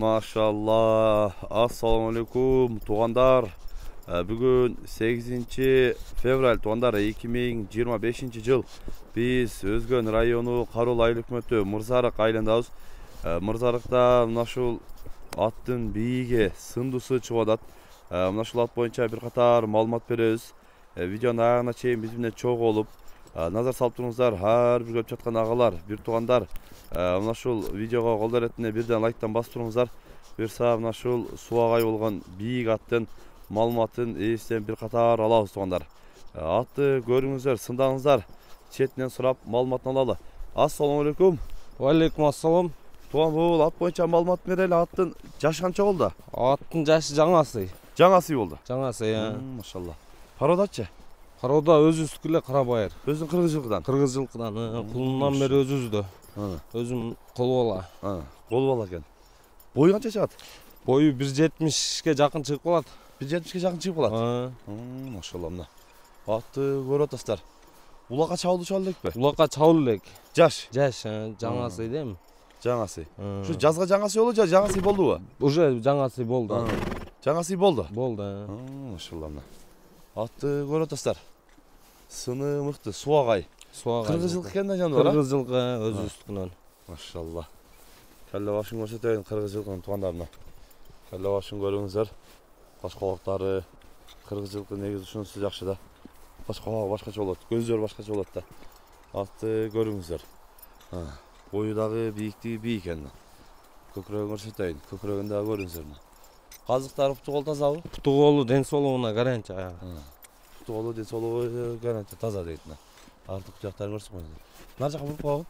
Maşallah. Assalamu alaikum tuğanдар. Bugün 8 fevral tuğanдар 2025 жыл. Biz Özgön rayonu Karol aylık mötö Mırzarık aylандабыз. Mırzarıkta mınaşul аттын бийиги сындысы чыгып атат. Мынашул ат боюнча бир катар маалымат беребиз. Видеонун аягына чейин биз менен чогуу болуп назар салып туруңуздар. Ар бир көрүп жаткан агалар, бир туугандар мынашул видеого кол эретине бирден лайктан басып туруңуздар. Буюрса мынашул суагай болгон бийик аттын маалыматын эбизден бир катар алабыз туугандар. Атты көрүңүздөр, сындаңыздар. Четинен сурап маалыматын алалы. Ассаламу алейкум. Алейкум ассалам. Туган бул ат боюнча маалымат берели. Аттын жашы канча болду? Аттын жашы жаңасы. Жаңасы болду. Жаңасы, Машалла. Пародачы? Парода өзүбүздүкү эле карабайыр. Өзүң кыргыз жылкыдан? Кыргыз жылкыдан, кулунан бери өзүбүздө. Өзүм кол бала. Кол бала экен. Бою канча чыгат? Бою 1.70ке жакын чыгып калат. 1.70ке жакын чыгып калат. Машалла мына. Атты көрүп атасыздар. Улакка чабылчу элекпи? Улакка чабыл элек. Жаш? Жаш, жаңасы дейм. Жаңасы. Ушу жазга жаңасы болду же жаңасы болдубу? Уже жаңасы болду. Жаңасы болду? Болду. Машалла мына. Атты көрүп атасыздар. Сыны мыкты, суагай. Кыргыз жылкы экен да жаныбар. Кыргыз жылкы өзүбүздүкүнөн. Машалла. Калла башын көрсөтөйүн кыргыз жылкынын туугандарына. Калла башын көрүңүздөр. Баш колоктары кыргыз жылкы негизи ушунусу жакшы да. Баш колок башкача болот, көздөр башкача болот да. Атты көрүңүздөр. Бою дагы бийиктиги бийик экен. Көкүрөгүн көрсөтөйүн. Көкүрөгүн дагы көрүңүздөр. Казыктары путу кол тазабы? Путу колу ден соолугуна гарантия. Путу колу ден соолугу гарантия таза дейт мына. Артык жактарын көрсөп коюңуз. Нар жака буруп койгон.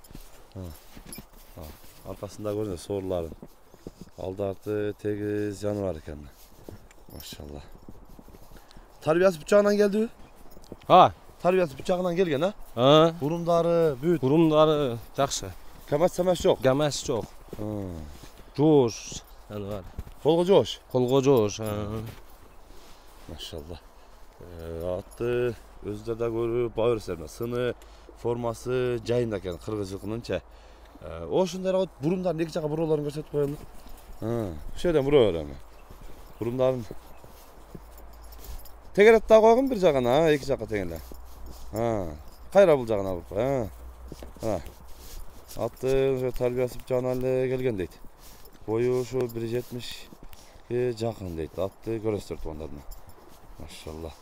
Аркасында көрүнөт соорларын. Алды арты тегиз жаныбар экен. Машалла. Тарбиясы бүт жагынан келдиби? Тарбиясы бүт жагынан келген, Бурумдары бүт. Бурумдары жакшы. Камаш жок. Камаш жок. Жоош жаныбар. Колго жоош. Колго жоош. Машалла. Атты өзүлөр да көрүп баа берсеңер. Сыны, формасы жайында экен кыргыз жылкынынча. Ошондой бурумдардын эки жака буроолорун көрсөтүп коелу. Ушул жерден буроо берем. Бурумдарын тегерет да койгон бир жагына, эки жакка тегеле. Кайра бул жагына буруп кой. Атты тарбиясы жагынан эле келген дейт. Бою ушу 1.70ге жакын дейт. Атты көрөсүздөр туугандарына. Машалла.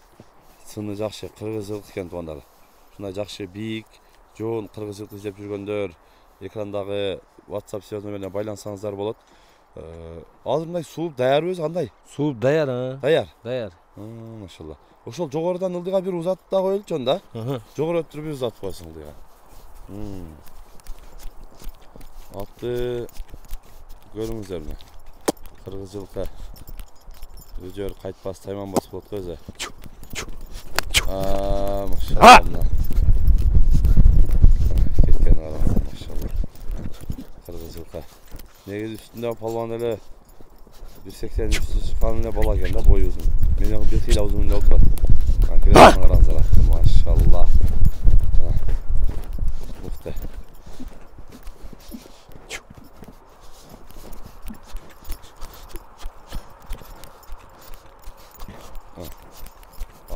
Сыны жакшы, кыргыз жылкы экен туугандар. Ушундай жакшы бийик, жоон кыргыз жылкы издеп жүргөндөр экрандагы WhatsApp связь менен байлансаңыздар болот. Азыр мындай сууп даярбы өзү кандай? Сууп даяр, Даяр. Машалла. Ошол жогорудан ылдыйга бир узат да коелучу анда. Жогору өтүрүп бир узат койсоң ылдыйга. Атты көрүңүздөр мына. Кыргыз жылкы. Өжөр кайтпас тайманбас болот го өзү. Машалла. Кеткен караңыз, машалла. Кыргыз жылкы. Негизи үстүндө палван эле 1.83 чыккан эле бала экен да, бою узун. Менен бир кыйла узун эле отурат. Караңыздар, машалла. Мыкты.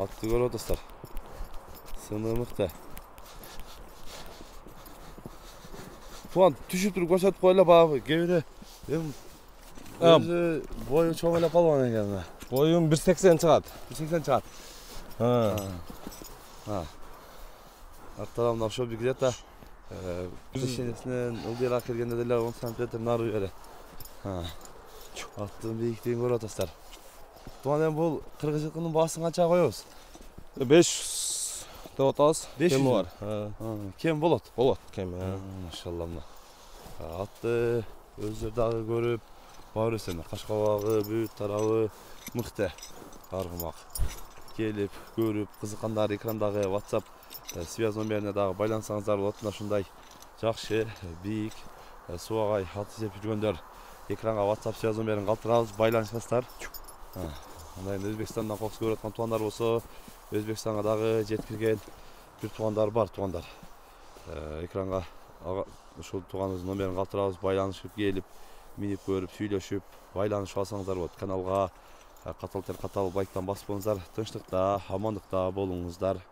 Атты көрүп атасыздар. Сыны мыкты. Туан түшүп туруп көрсөтүп коелу баягы кебиде. Өзү бою чоң эле палван экен. Боюм 1.80 чыгат. 1.80 чыгат. Арттарам ошо бир где-то пешенесинен ылдыйраак келгенде деле 10 см нары бере. Аттын бийиктигин көрүп атасыздар. Туан эми бул кыргыз жылкынын баасын канчага коебуз? 500 деп атабыз. Кем бар. Кем болот? Болот, кем. Машалла мына. Атты өзүлөр дагы көрүп баа берсеңер. Кашкабагы, бүт тарабы мыкты. Аргымак. Келип, көрүп, кызыккандар экрандагы WhatsApp связь номерине дагы байлансаңыздар болот. Мына ушундай жакшы, бийик, суагай ат издеп жүргөндөр экранга WhatsApp связь номерин калтырабыз, байланышасыздар. Андай Өзбекстандан кокус көрүп аткан туугандар болсо, Өзбекстанга дагы жеткирген бир туугандар бар, экранга ушул тууганыбыздын номерин калтырабыз, байланышып келип минип көрүп сүйлөшүп байланышып алсаңыздар болот. Каналга катал байктан баспаңыздар. Тынчтыкта, амандыкта болуңуздар.